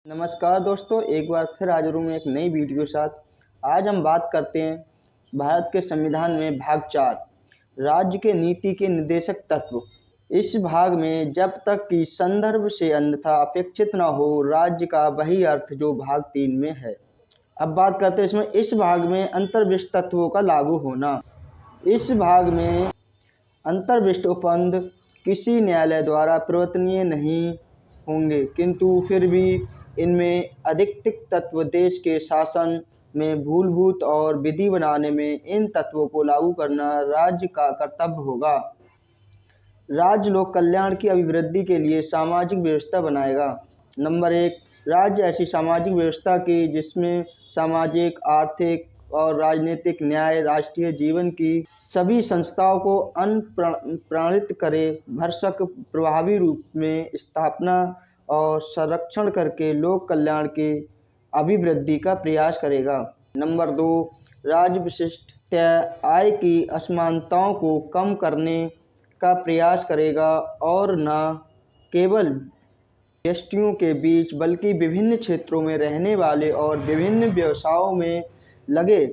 नमस्कार दोस्तों, एक बार फिर हाजिर हूँ मैं एक नई वीडियो के साथ। आज हम बात करते हैं भारत के संविधान में भाग 4 राज्य के नीति के निर्देशक तत्व। इस भाग में जब तक कि संदर्भ से अन्यथा अपेक्षित न हो राज्य का वही अर्थ जो भाग 3 में है। अब बात करते हैं इसमें इस भाग में अंतर्विष्ट तत्वों का लागू होना। इस भाग में अंतर्विष्ट उपबंध किसी न्यायालय द्वारा परिवर्तनीय नहीं होंगे, किंतु फिर भी इनमें अधिकतर तत्व देश के शासन में मूलभूत और विधि बनाने में इन तत्वों को लागू करना राज्य का कर्तव्य होगा। राज्य लोक कल्याण की अभिवृद्धि के लिए सामाजिक व्यवस्था बनाएगा। नंबर 1, राज्य ऐसी सामाजिक व्यवस्था की जिसमें सामाजिक, आर्थिक और राजनीतिक न्याय, राष्ट्रीय जीवन की सभी संस्थाओं को अनुप्राणित करे, भरसक प्रभावी रूप में स्थापना और संरक्षण करके लोक कल्याण की अभिवृद्धि का प्रयास करेगा। नंबर 2, राज्य विशिष्ट आय की असमानताओं को कम करने का प्रयास करेगा और न केवल व्यक्तियों के बीच बल्कि विभिन्न क्षेत्रों में रहने वाले और विभिन्न व्यवसायों में लगे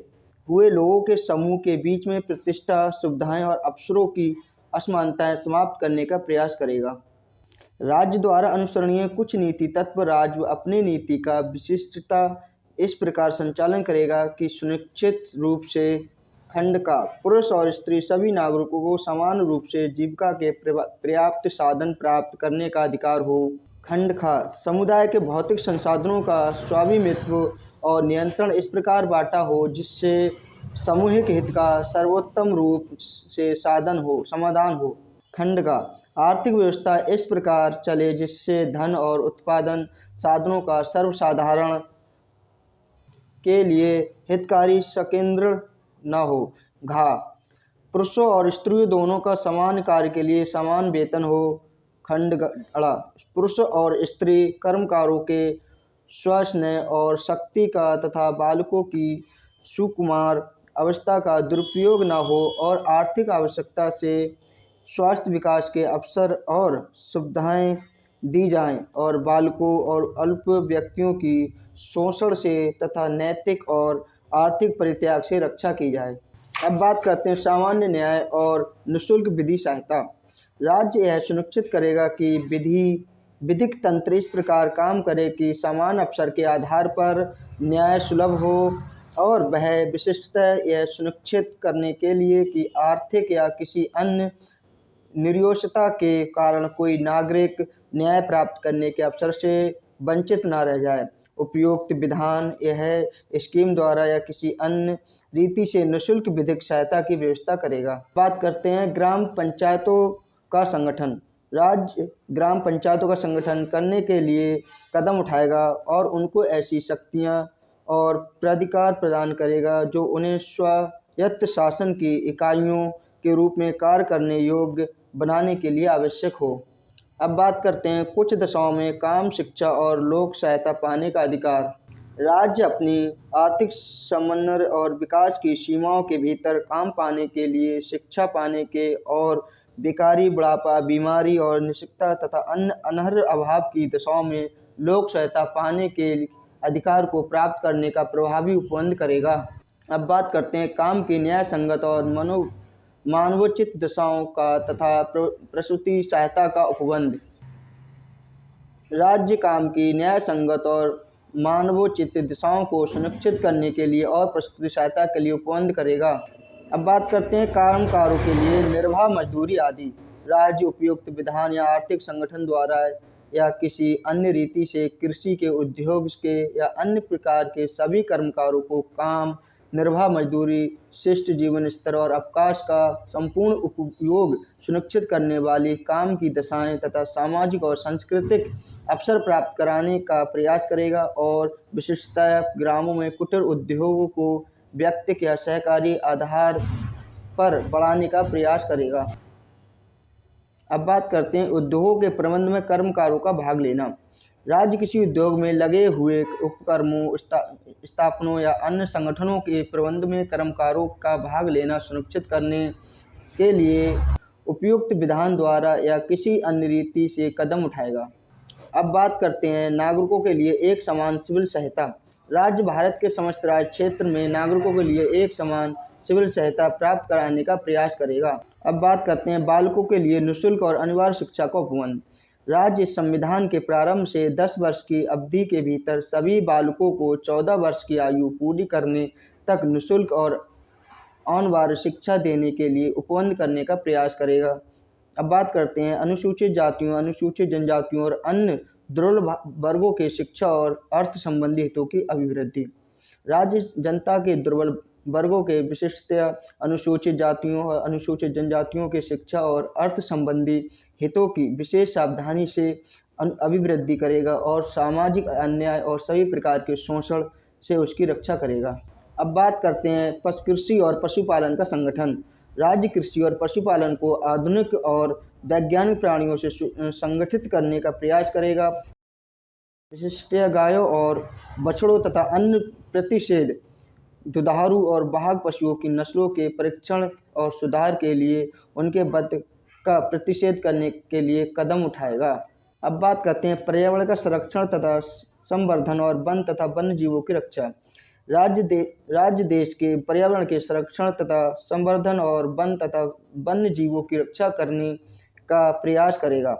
हुए लोगों के समूह के बीच में प्रतिष्ठा, सुविधाएं और अवसरों की असमानताएं समाप्त करने का प्रयास करेगा। राज्य द्वारा अनुसरणीय कुछ नीति तत्व राज्य अपनी नीति का विशिष्टता इस प्रकार संचालन करेगा कि सुनिश्चित रूप से खंड का पुरुष और स्त्री सभी नागरिकों को समान रूप से जीविका के पर्याप्त साधन प्राप्त करने का अधिकार हो। खंड का समुदाय के भौतिक संसाधनों का स्वामित्व और नियंत्रण इस प्रकार बांटा हो जिससे सामूहिक हित का सर्वोत्तम रूप से समाधान हो। खंड का आर्थिक व्यवस्था इस प्रकार चले जिससे धन और उत्पादन साधनों का सर्वसाधारण के लिए हितकारी संकेंद्रण न हो। घा पुरुषों और स्त्रियों दोनों का समान कार्य के लिए समान वेतन हो। खंड अड़ा पुरुष और स्त्री कर्मकारों के स्वस्नेह और शक्ति का तथा बालकों की सुकुमार अवस्था का दुरुपयोग न हो और आर्थिक आवश्यकता से स्वास्थ्य विकास के अवसर और सुविधाएं दी जाएं और बालकों और अल्प व्यक्तियों की शोषण से तथा नैतिक और आर्थिक परित्याग से रक्षा की जाए। अब बात करते हैं सामान्य न्याय और निःशुल्क विधि सहायता। राज्य यह सुनिश्चित करेगा कि विधिक तंत्र इस प्रकार काम करे कि समान अवसर के आधार पर न्याय सुलभ हो और वह विशिष्टतः यह सुनिश्चित करने के लिए कि आर्थिक या किसी अन्य निर्योग्यता के कारण कोई नागरिक न्याय प्राप्त करने के अवसर से वंचित न रह जाए। उपयुक्त विधान यह स्कीम द्वारा या किसी अन्य रीति से निःशुल्क विधिक सहायता की व्यवस्था करेगा। बात करते हैं ग्राम पंचायतों का संगठन। राज्य ग्राम पंचायतों का संगठन करने के लिए कदम उठाएगा और उनको ऐसी शक्तियां और प्राधिकार प्रदान करेगा जो उन्हें स्वायत्त शासन की इकाइयों के रूप में कार्य करने योग्य बनाने के लिए आवश्यक हो। अब बात करते हैं कुछ दशाओं में काम, शिक्षा और लोक सहायता पाने का अधिकार। राज्य अपनी आर्थिक समन्वय और विकास की सीमाओं के भीतर काम पाने के लिए, शिक्षा पाने के और बेकारी, बुढ़ापा, बीमारी और निःशक्तता तथा अन्य अनहर अभाव की दशाओं में लोक सहायता पाने के अधिकार को प्राप्त करने का प्रभावी उपबंध करेगा। अब बात करते हैं काम की न्याय संगत और मानवोचित दशाओं का तथा प्रसूति सहायता का उपबंध। राज्य काम की न्याय संगत और मानवोचित दिशाओं को सुनिश्चित करने के लिए और प्रसूति सहायता के लिए उपबंध करेगा। अब बात करते हैं कर्मकारों के लिए निर्वाह मजदूरी आदि। राज्य उपयुक्त विधान या आर्थिक संगठन द्वारा या किसी अन्य रीति से कृषि के, उद्योग के या अन्य प्रकार के सभी कर्मकारों को काम, निर्वाह मजदूरी, शिष्ट जीवन स्तर और अवकाश का संपूर्ण उपयोग सुनिश्चित करने वाली काम की दशाएं तथा सामाजिक और सांस्कृतिक अवसर प्राप्त कराने का प्रयास करेगा और विशेषतः ग्रामों में कुटीर उद्योगों को व्यक्तिगत या सहकारी आधार पर बढ़ाने का प्रयास करेगा। अब बात करते हैं उद्योगों के प्रबंध में कर्मकारों का भाग लेना। राज्य किसी उद्योग में लगे हुए उपक्रमों, स्थापनों या अन्य संगठनों के प्रबंध में कर्मकारों का भाग लेना सुनिश्चित करने के लिए उपयुक्त विधान द्वारा या किसी अन्य रीति से कदम उठाएगा। अब बात करते हैं नागरिकों के लिए एक समान सिविल सहायता। राज्य भारत के समस्त राज्य क्षेत्र में नागरिकों के लिए एक समान सिविल सहायता प्राप्त कराने का प्रयास करेगा। अब बात करते हैं बालकों के लिए निःशुल्क और अनिवार्य शिक्षा का उपवन। राज्य इस संविधान के प्रारंभ से 10 वर्ष की अवधि के भीतर सभी बालकों को 14 वर्ष की आयु पूरी करने तक निःशुल्क और अनिवार्य शिक्षा देने के लिए उपवन करने का प्रयास करेगा। अब बात करते हैं अनुसूचित जातियों, अनुसूचित जनजातियों और अन्य दुर्बल वर्गों के शिक्षा और अर्थ संबंधी हितों की अभिवृद्धि। राज्य जनता के दुर्बल वर्गों के विशिष्टतया अनुसूचित जातियों और अनुसूचित जनजातियों के शिक्षा और अर्थ संबंधी हितों की विशेष सावधानी से अभिवृद्धि करेगा और सामाजिक अन्याय और सभी प्रकार के शोषण से उसकी रक्षा करेगा। अब बात करते हैं कृषि और पशुपालन का संगठन। राज्य कृषि और पशुपालन को आधुनिक और वैज्ञानिक प्राणियों से संगठित करने का प्रयास करेगा। विशिष्टतया गायों और बछड़ों तथा अन्य प्रतिषेध दुधारू और बाघ पशुओं की नस्लों के परीक्षण और सुधार के लिए उनके वध का प्रतिषेध करने के लिए कदम उठाएगा। अब बात करते हैं पर्यावरण का संरक्षण तथा संवर्धन और वन तथा वन्य जीवों की रक्षा। राज्य देश के पर्यावरण के संरक्षण तथा संवर्धन और वन तथा वन्य जीवों की रक्षा करने का प्रयास करेगा।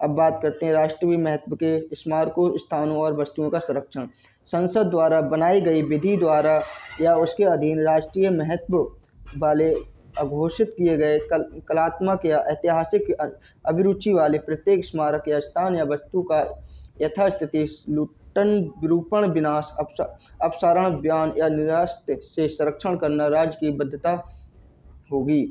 अब बात करते हैं राष्ट्रीय महत्व के स्मारकों, स्थानों और वस्तुओं का संरक्षण। संसद द्वारा बनाई गई विधि द्वारा या उसके अधीन राष्ट्रीय महत्व वाले अघोषित किए गए कलात्मक या ऐतिहासिक अभिरुचि वाले प्रत्येक स्मारक या स्थान या वस्तु का यथास्थिति लुट्टन, विरूपण, विनाश, अपसारण, बयान या निरास्त से संरक्षण करना राज्य की बाध्यता होगी।